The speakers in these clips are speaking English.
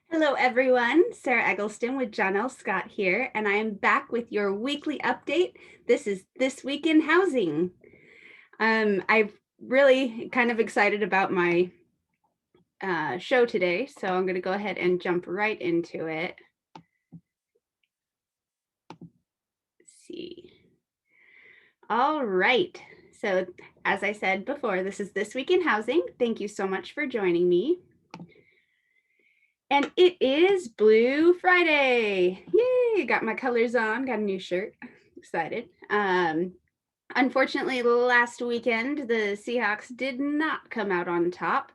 Hello, everyone. Sarah Eggleston with John L. Scott here, and I am back with your weekly update. This is This Week in Housing. I'm really kind of excited about my show today, so I'm going to go ahead and jump right into it. Let's see. All right. So, as I said before, this is This Week in Housing. Thank you so much for joining me. And it is Blue Friday. Yay! Got my colors on, got a new shirt. Excited. Unfortunately, last weekend, the Seahawks did not come out on top,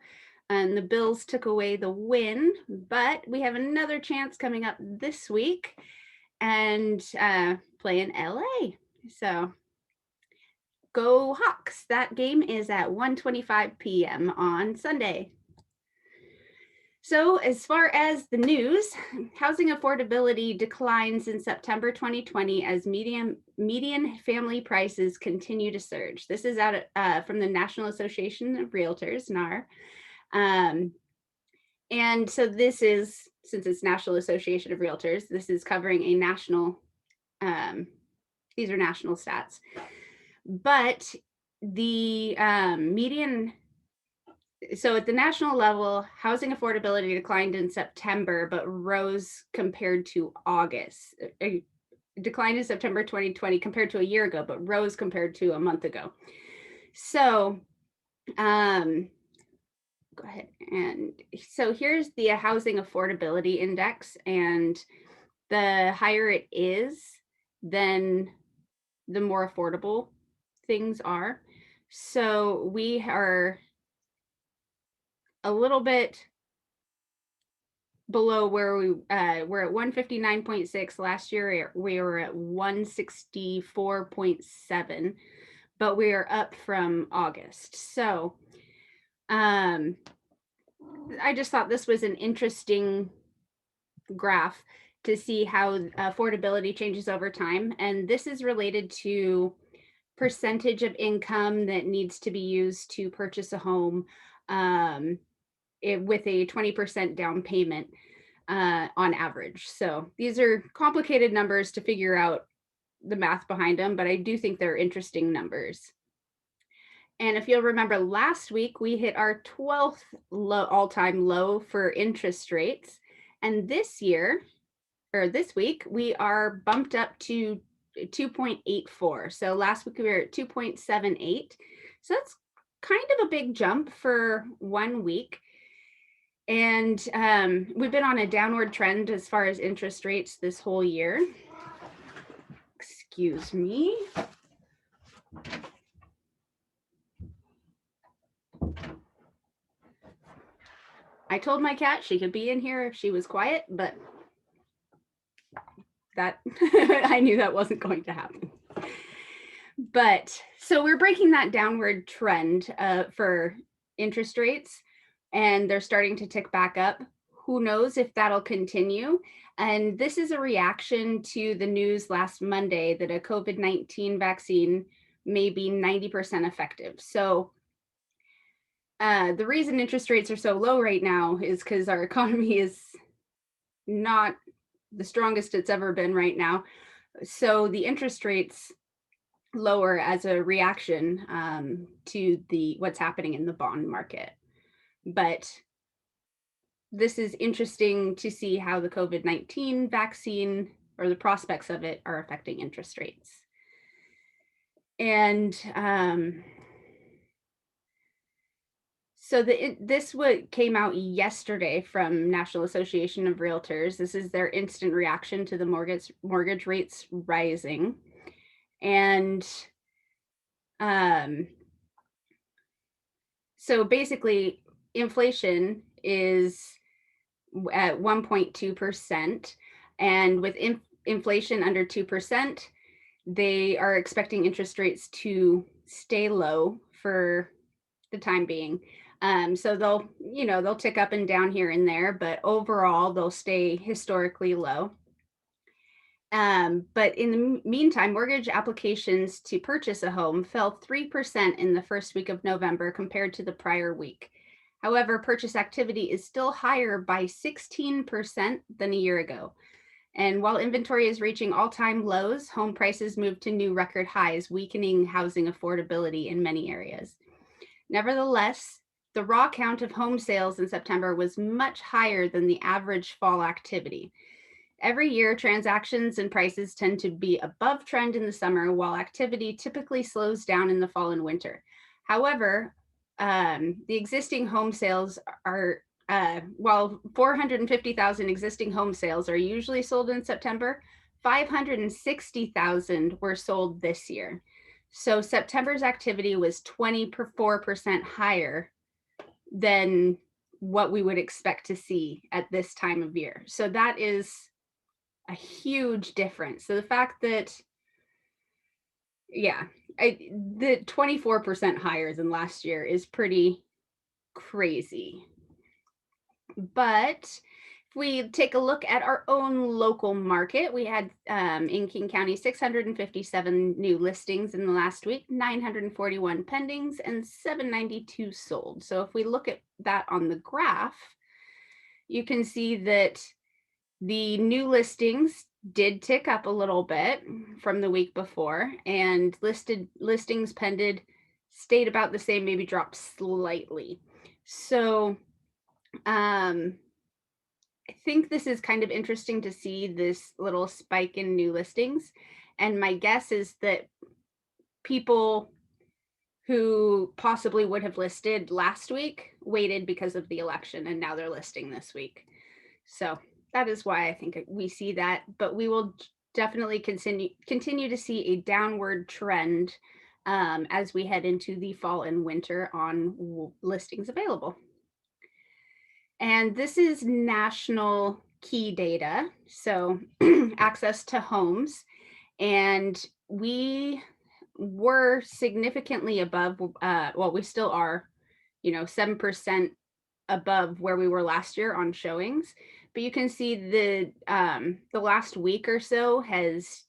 and the Bills took away the win. But we have another chance coming up this week and play in LA. So go Hawks. That game is at 1:25 p.m. on Sunday. So, as far as the news, housing affordability declines in September 2020 as median family prices continue to surge. This is out from the National Association of Realtors, NAR. And so this is, since it's National Association of Realtors, this is covering a national, these are national stats. But the median, so at the national level, housing affordability declined in September, but rose compared to August. Declined in September 2020 compared to a year ago, but rose compared to a month ago. So, go ahead. And so here's the housing affordability index, and the higher it is, then the more affordable things are. So we are a little bit below where we're at 159.6. Last year we were at 164.7, but we are up from August. So I just thought this was an interesting graph to see how affordability changes over time, and this is related to percentage of income that needs to be used to purchase a home with a 20% down payment on average. So these are complicated numbers to figure out the math behind them, but I do think they're interesting numbers. And if you'll remember, last week we hit our 12th all-time low for interest rates. And this week, we are bumped up to 2.84. So last week we were at 2.78. So that's kind of a big jump for 1 week. And we've been on a downward trend as far as interest rates this whole year. Excuse me. I told my cat she could be in here if she was quiet, but that I knew that wasn't going to happen. But so we're breaking that downward trend for interest rates, and they're starting to tick back up. Who knows if that'll continue? And this is a reaction to the news last Monday that a COVID-19 vaccine may be 90% effective. So the reason interest rates are so low right now is because our economy is not the strongest it's ever been right now. So the interest rates lower as a reaction to what's happening in the bond market. But this is interesting to see how the COVID-19 vaccine or the prospects of it are affecting interest rates. And so this came out yesterday from National Association of Realtors. This is their instant reaction to the mortgage rates rising. And so basically, inflation is at 1.2%, and with inflation under 2%, they are expecting interest rates to stay low for the time being. So they'll tick up and down here and there, but overall they'll stay historically low. But in the meantime, mortgage applications to purchase a home fell 3% in the first week of November compared to the prior week. However, purchase activity is still higher by 16% than a year ago. And while inventory is reaching all-time lows, home prices moved to new record highs, weakening housing affordability in many areas. Nevertheless, the raw count of home sales in September was much higher than the average fall activity. Every year, transactions and prices tend to be above trend in the summer, while activity typically slows down in the fall and winter. However, the existing home sales are while 450,000 existing home sales are usually sold in September, 560,000 were sold this year. So September's activity was 24% higher than what we would expect to see at this time of year. So that is a huge difference. So the fact that, yeah, the 24% higher than last year is pretty crazy. But if we take a look at our own local market, we had in King County 657 new listings in the last week, 941 pendings, and 792 sold. So if we look at that on the graph, you can see that the new listings did tick up a little bit from the week before, and listings pended stayed about the same, maybe dropped slightly. So I think this is kind of interesting to see this little spike in new listings. And my guess is that people who possibly would have listed last week waited because of the election, and now they're listing this week. So that is why I think we see that, but we will definitely continue to see a downward trend as we head into the fall and winter on listings available. And this is national key data, so access to homes. And we were significantly above, well, we still are, 7% above where we were last year on showings. But you can see the last week or so has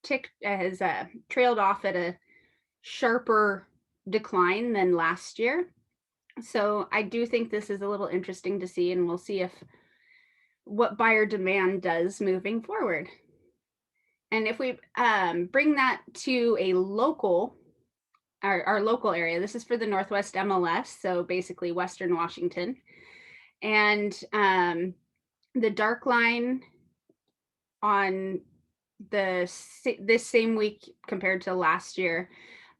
trailed off at a sharper decline than last year. So I do think this is a little interesting to see, and we'll see what buyer demand does moving forward. And if we bring that to a our local area, this is for the Northwest MLS, so basically Western Washington. And the dark line on this same week compared to last year,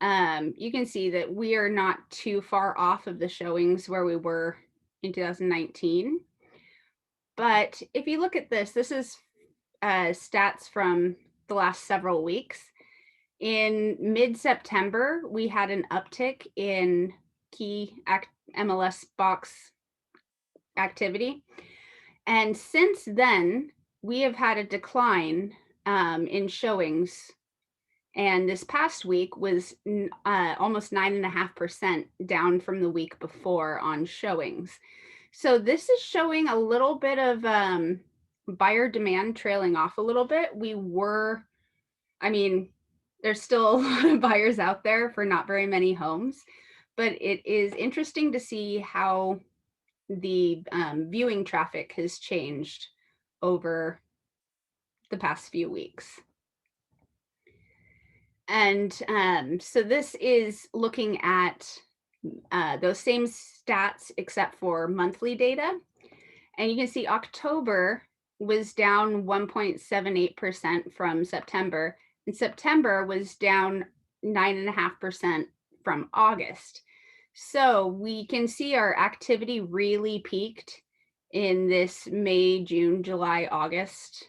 you can see that we are not too far off of the showings where we were in 2019. But if you look at this is stats from the last several weeks. In mid-September, we had an uptick in key MLS box activity. And since then, we have had a decline in showings. And this past week was almost 9.5% down from the week before on showings. So this is showing a little bit of buyer demand trailing off a little bit. There's still a lot of buyers out there for not very many homes, but it is interesting to see how the viewing traffic has changed over the past few weeks. And so this is looking at those same stats except for monthly data. And you can see October was down 1.78% from September, and September was down 9.5% from August. So we can see our activity really peaked in this May, June, July, August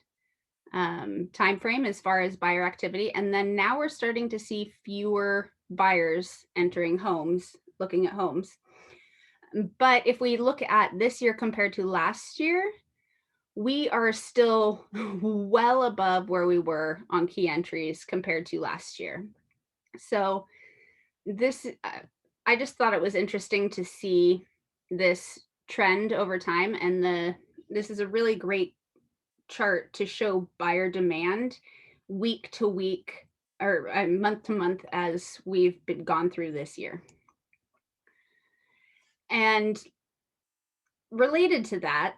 timeframe as far as buyer activity. And then now we're starting to see fewer buyers entering homes, looking at homes. But if we look at this year compared to last year, we are still well above where we were on key entries compared to last year. So this, I just thought it was interesting to see this trend over time. And this is a really great chart to show buyer demand week to week or month to month as we've gone through this year. And related to that,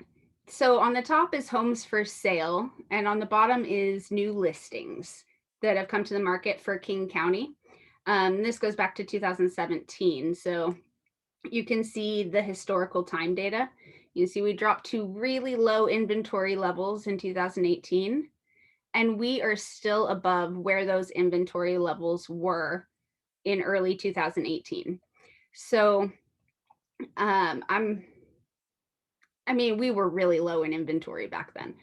so on the top is homes for sale, and on the bottom is new listings that have come to the market for King County. This goes back to 2017. So you can see the historical time data. You see we dropped to really low inventory levels in 2018, and we are still above where those inventory levels were in early 2018. So we were really low in inventory back then,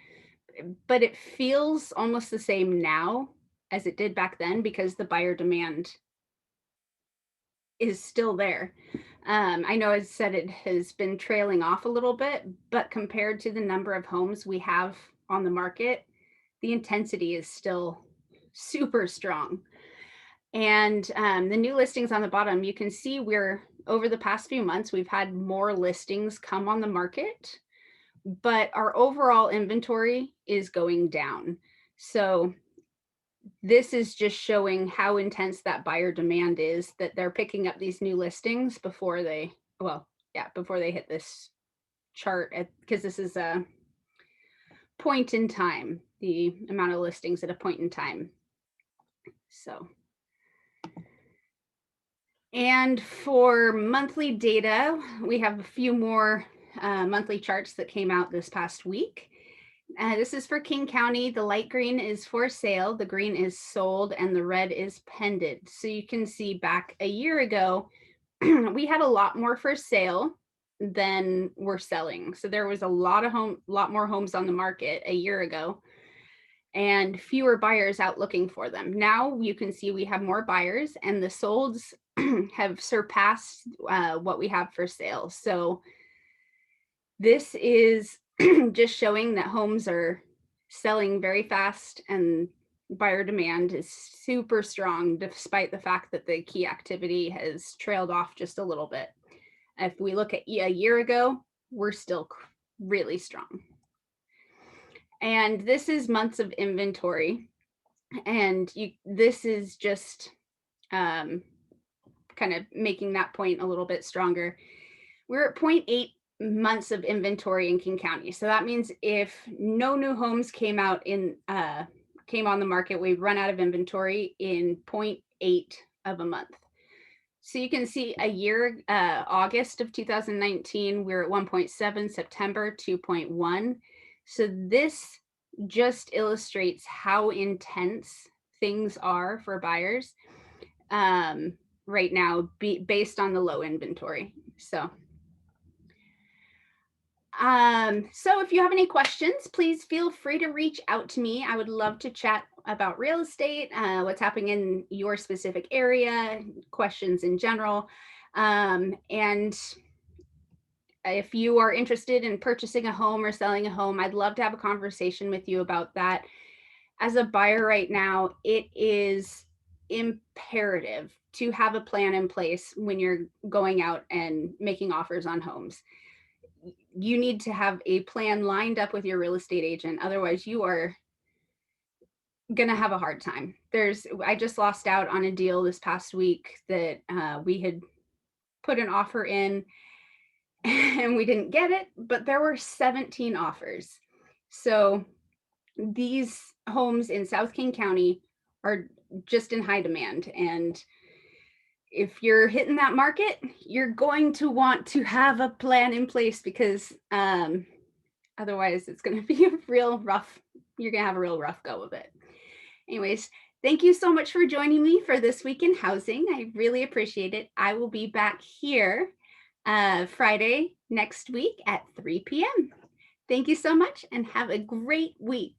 but it feels almost the same now as it did back then because the buyer demand is still there. I know I said it has been trailing off a little bit, but compared to the number of homes we have on the market, the intensity is still super strong. And the new listings on the bottom, you can see over the past few months, we've had more listings come on the market, but our overall inventory is going down. So this is just showing how intense that buyer demand is, that they're picking up these new listings before they hit this chart, because this is a point in time, the amount of listings at a point in time. So, and for monthly data, we have a few more monthly charts that came out this past week. This is for King County. The light green is for sale, the green is sold, and the red is pended. So you can see back a year ago, we had a lot more for sale than we're selling. So there was a lot more homes on the market a year ago and fewer buyers out looking for them. Now you can see we have more buyers, and the solds have surpassed what we have for sale. So this is just showing that homes are selling very fast and buyer demand is super strong, despite the fact that the key activity has trailed off just a little bit. If we look at a year ago, we're still really strong. And this is months of inventory. And this is just kind of making that point a little bit stronger. We're at 0.8 months of inventory in King County. So that means if no new homes came on the market, we've run out of inventory in 0.8 of a month. So you can see a year, August of 2019, we're at 1.7, September 2.1. So this just illustrates how intense things are for buyers right now, based on the low inventory. So if you have any questions, please feel free to reach out to me. I would love to chat about real estate, what's happening in your specific area, questions in general. And if you are interested in purchasing a home or selling a home, I'd love to have a conversation with you about that. As a buyer right now, it is imperative to have a plan in place when you're going out and making offers on homes. You need to have a plan lined up with your real estate agent. Otherwise, you are going to have a hard time. I just lost out on a deal this past week that we had put an offer in and we didn't get it, but there were 17 offers. So these homes in South King County are just in high demand. And if you're hitting that market, you're going to want to have a plan in place, because otherwise it's going to be you're going to have a real rough go of it. Anyways, thank you so much for joining me for This Week in Housing. I really appreciate it. I will be back here Friday next week at 3 p.m. Thank you so much and have a great week.